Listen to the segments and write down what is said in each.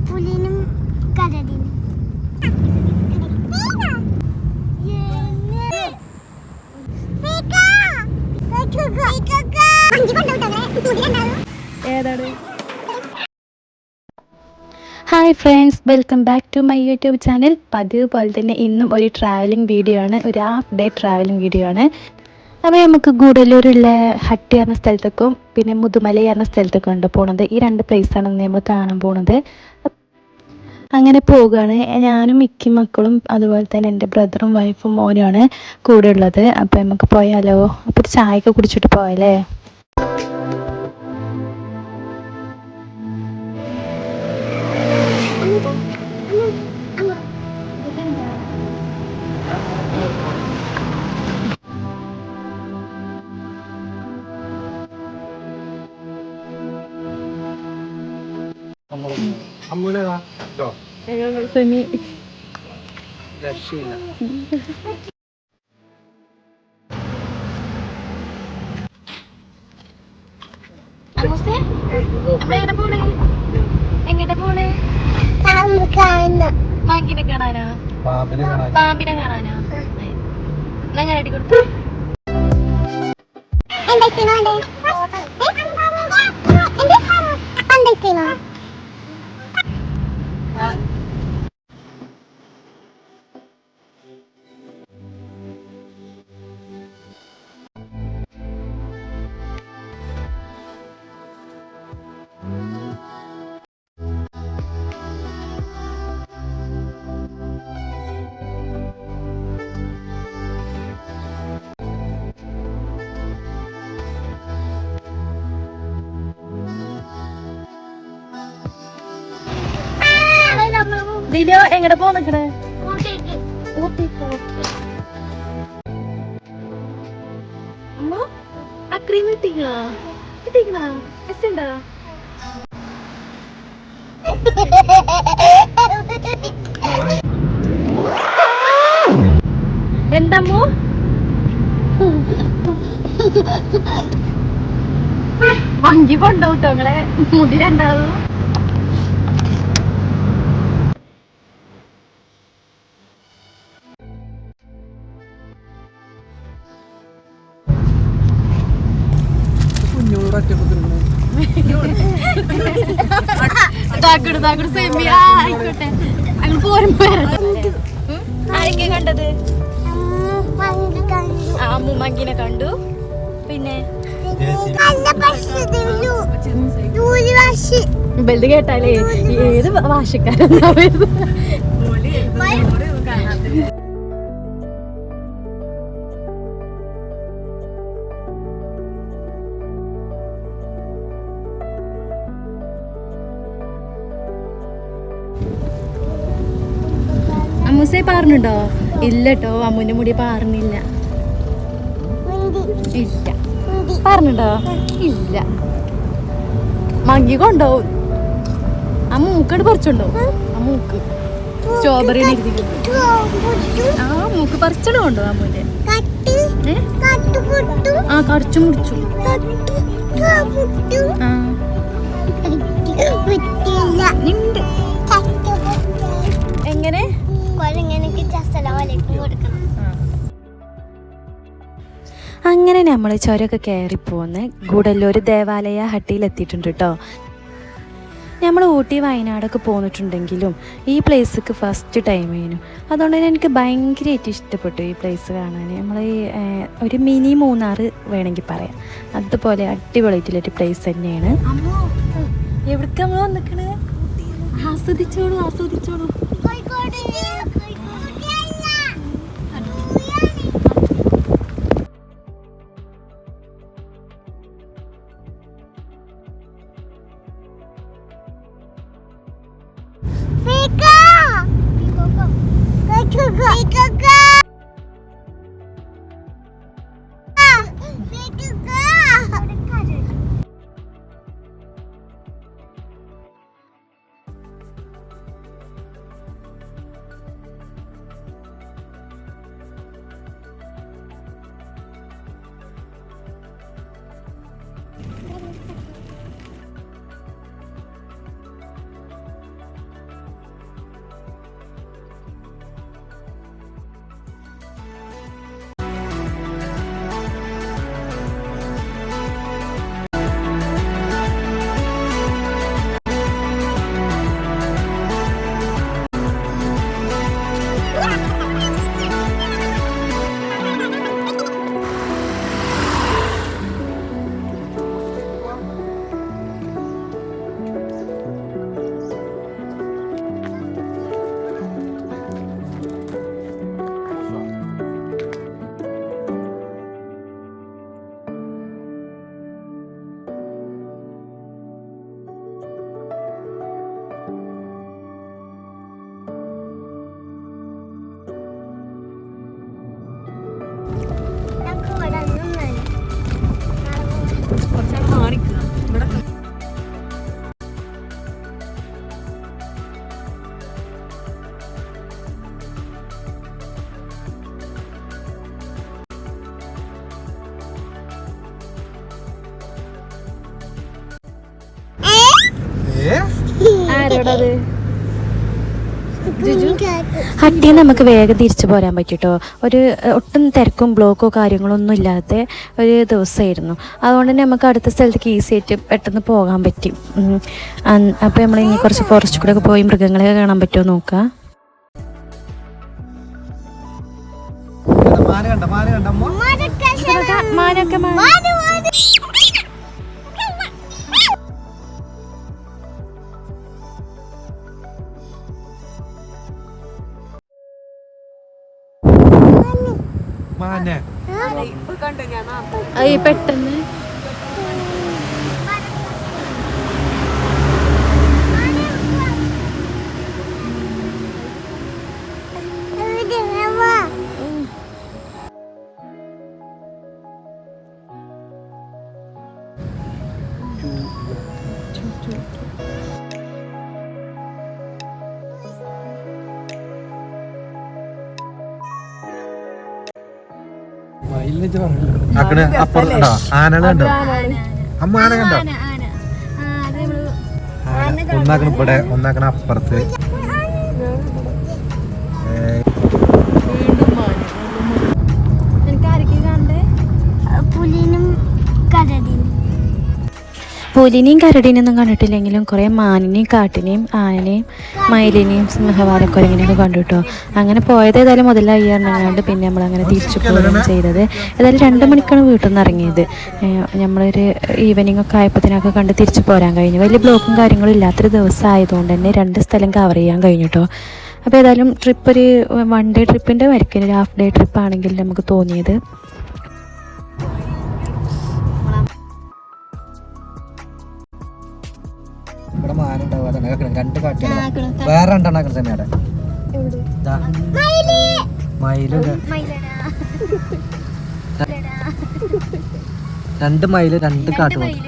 പുലിനും കരടിനും ഏതാണ്? Hi friends, welcome back to my YouTube channel. പതിവ് പോലെ തന്നെ ഇന്നും ഒരു ട്രാവലിംഗ് വീഡിയോ ആണ്, ഒരു ഹാഫ് ഡേ ട്രാവലിംഗ് വീഡിയോ ആണ്. അപ്പോൾ നമുക്ക് ഗൂഡല്ലൂരുള്ള ഹട്ടി എന്ന സ്ഥലത്തേക്കും പിന്നെ മുതുമല എന്ന സ്ഥലത്തേക്കും ഉണ്ട് പോണത്. ഈ രണ്ട് പ്ലേസാണ് നമ്മൾ കാണാൻ പോണത്. അങ്ങനെ പോവുകയാണ്. ഞാനും മിക്ക മക്കളും അതുപോലെ തന്നെ എൻ്റെ ബ്രദറും വൈഫും മോനുമാണ് കൂടെ ഉള്ളത്. അപ്പോൾ നമുക്ക് പോയാലോ? അപ്പോൾ ഒരു ചായയൊക്കെ കുടിച്ചിട്ട് പോയാലേ? എങ്ങോട്ടാ പോണേ? പാമ്പിനെ കാണാനാ? പാമ്പിനെ കാണാനാ? അങ്ങനെ അടി കൊടുത്തു. ദിനോ എങ്ങടെ പോ നിക്കണേ? അക്രീം കിട്ടിക്കണ എസ്ണ്ടാ? എന്താമ്മോ വഞ്ചി കൊണ്ടോട്ടോ നിങ്ങളെ മുടി രണ്ടാവും. ആയിക്കോട്ടെ, അങ്ങ് പോരുമ്പോ ആരൊക്കെ കണ്ടത്? അമ്മു മങ്കിനെ കണ്ടു. പിന്നെ ബെൽഡ് കേട്ടാലേ ഏത് ഭാഷക്കാരെന്നാ വരുന്നത്? അമ്മൂസേ പാറുന്നുണ്ടോ? ഇല്ലട്ടോ, അമ്മുവിന്റെ മുടി പാറുന്നില്ല. ഇല്ല പാറുന്നുണ്ടോ? ഇല്ല. മങ്കി കൊണ്ടോവും. ആ മൂക്കട് പറിച്ചുണ്ടോ? ആ മൂക്ക് സ്ട്രോബെറി ആ മൂക്ക് പറിച്ചട കൊണ്ടോ അമ്മുവിന്റെ? ആ കടിച്ചു മുടിച്ചു. എങ്ങനെ അങ്ങനെ നമ്മൾ ചുരമൊക്കെ കയറിപ്പോന്ന് ഗൂഡല്ലൂർ ദേവാലയ ഹട്ടിയിലെത്തിയിട്ടുണ്ട് കേട്ടോ. നമ്മൾ ഊട്ടി വയനാടൊക്കെ പോന്നിട്ടുണ്ടെങ്കിലും ഈ പ്ലേസ്ക്ക് ഫസ്റ്റ് ടൈം ആയിരുന്നു. അതുകൊണ്ട് തന്നെ എനിക്ക് ഭയങ്കരമായിട്ട് ഇഷ്ടപ്പെട്ടു ഈ പ്ലേസ് കാണാൻ. നമ്മൾ ഒരു മിനി മൂന്നാർ വേണമെങ്കിൽ പറയാം. അതുപോലെ അടിപൊളിയായിട്ടുള്ളൊരു പ്ലേസ് തന്നെയാണ്. എവിടേക്ക് നമ്മൾ വന്നിക്കണേ? ആസ്വദിച്ചോളൂ ആസ്വദിച്ചോളൂ. അത് ഹട്ടിയിൽ നമുക്ക് വേഗം തിരിച്ചു പോരാൻ പറ്റിട്ടോ. ഒരു ഒട്ടും തിരക്കും ബ്ലോക്കോ കാര്യങ്ങളോ ഒന്നും ഇല്ലാത്ത ഒരു ദിവസമായിരുന്നു. അതുകൊണ്ട് തന്നെ നമുക്ക് അടുത്ത സ്ഥലത്തേക്ക് ഈസി ആയിട്ട് പെട്ടെന്ന് പോകാൻ പറ്റി. അപ്പോൾ നമ്മൾ ഇനി കുറച്ച് ഫോറസ്റ്റ് കൂടെ ഒക്കെ പോയി മൃഗങ്ങളെയൊക്കെ കാണാൻ പറ്റുമോ നോക്കാം. പെട്ടെന്ന് ആനകളുണ്ടോ? അമ്മ ആന കണ്ടോ? ഒന്നാക്കണ ഇവിടെ, ഒന്നാക്കണ അപ്പുറത്ത്. പുലിനെയും കരടിനെയൊന്നും കണ്ടിട്ടില്ലെങ്കിലും കുറേ മാനിനെയും കാട്ടിനെയും ആനനെയും മയിലിനെയും സിംഹവാലക്കുരങ്ങിനെയൊക്കെ കണ്ടു കേട്ടോ. അങ്ങനെ പോയത് ഏതായാലും മുതലായി പറഞ്ഞാണ്ട് പിന്നെ നമ്മളങ്ങനെ തിരിച്ചു പോവുകയാണ് ചെയ്തത്. ഏതായാലും 2 മണിക്കാണ് വീട്ടിൽ നിന്ന് ഇറങ്ങിയത്. നമ്മളൊരു ഈവനിങ് ഒക്കെ ആയപ്പോഴത്തേനൊക്കെ കണ്ട് തിരിച്ചു പോരാൻ കഴിഞ്ഞു. വലിയ ബ്ലോക്കും കാര്യങ്ങളും ഇല്ലാത്തൊരു ദിവസം ആയതുകൊണ്ട് തന്നെ 2 സ്ഥലം കവർ ചെയ്യാൻ കഴിഞ്ഞു കേട്ടോ. അപ്പോൾ ഏതായാലും ട്രിപ്പ് ഒരു 1 ഡേ ട്രിപ്പിൻ്റെ വരയ്ക്കൊരു ഹാഫ് ഡേ ട്രിപ്പ് ആണെങ്കിൽ നമുക്ക് തോന്നിയത്. ഇവിടെ മാനുണ്ടാവും. അതാണ് 2 കാട്ടിയാണ്. വേറെ 2 തന്നെയാണ്. മയില് 2 മയില് 2 കാട്ടുപോത്ത്.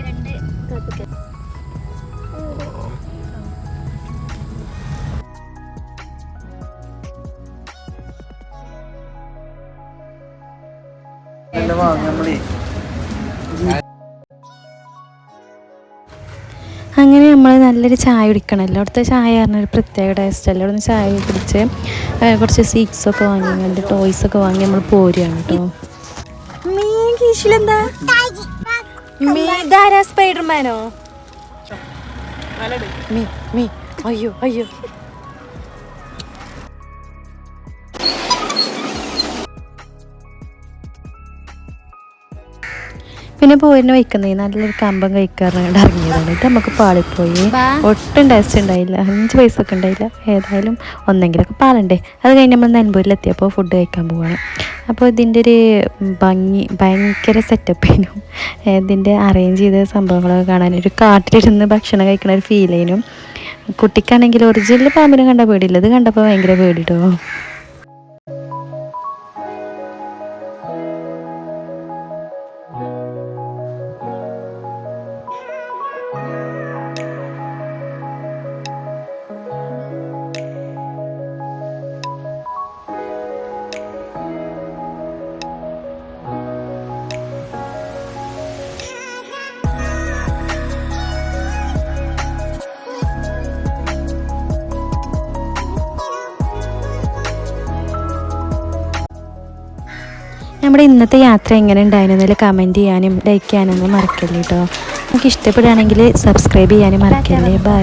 അങ്ങനെ നമ്മൾ നല്ലൊരു ചായ കുടിക്കണമല്ലോ. അവിടുത്തെ ചായ പറഞ്ഞൊരു പ്രത്യേക ടേസ്റ്റല്ലേ. അവിടെ നിന്ന് ചായ കുടിച്ച് കുറച്ച് സീക്സൊക്കെ വാങ്ങി, അങ്ങനത്തെ ടോയ്സൊക്കെ വാങ്ങി നമ്മൾ പോരുകയാണ് കേട്ടോ. സ്പൈഡർമാനോ? അയ്യോ അയ്യോ. പിന്നെ പോരിനെ വയ്ക്കുന്നേ നല്ലൊരു കമ്പം കഴിക്കാറുണ്ട് ഇറങ്ങിയതാണ്. ഇത് നമുക്ക് പാളിപ്പോയി. ഒട്ടും ടേസ്റ്റ് ഉണ്ടായില്ല. 5 പൈസ ഒക്കെ ഉണ്ടായില്ല. ഏതായാലും ഒന്നെങ്കിലൊക്കെ പാലുണ്ടേ. അത് കഴിഞ്ഞ് നമ്മൾ നെൻപൂരിലെത്തിയപ്പോൾ ഫുഡ് കഴിക്കാൻ പോവാണ്. അപ്പോൾ ഇതിൻ്റെ ഒരു ഭംഗി ഭയങ്കര സെറ്റപ്പേനും ഇതിൻ്റെ അറേഞ്ച് ചെയ്ത സംഭവങ്ങളൊക്കെ കാണാൻ ഒരു കാട്ടിലിരുന്ന് ഭക്ഷണം കഴിക്കണ ഒരു ഫീൽ ചെയ്യനും. കുട്ടിക്കാണെങ്കിൽ ഒറിജിനൽ പാമ്പിനെ കണ്ടാൽ പേടിയില്ല. ഇത് കണ്ടപ്പോൾ ഭയങ്കര പേടിട്ടോ. നമ്മുടെ ഇന്നത്തെ യാത്ര എങ്ങനെ ഉണ്ടായിരുന്നതിൽ കമൻറ്റ് ചെയ്യാനും ലൈക്ക് ചെയ്യാനൊന്നും മറക്കല്ലേ കേട്ടോ. നമുക്ക് ഇഷ്ടപ്പെടുകയാണെങ്കിൽ സബ്സ്ക്രൈബ് ചെയ്യാനും മറക്കല്ലേ. ബൈ.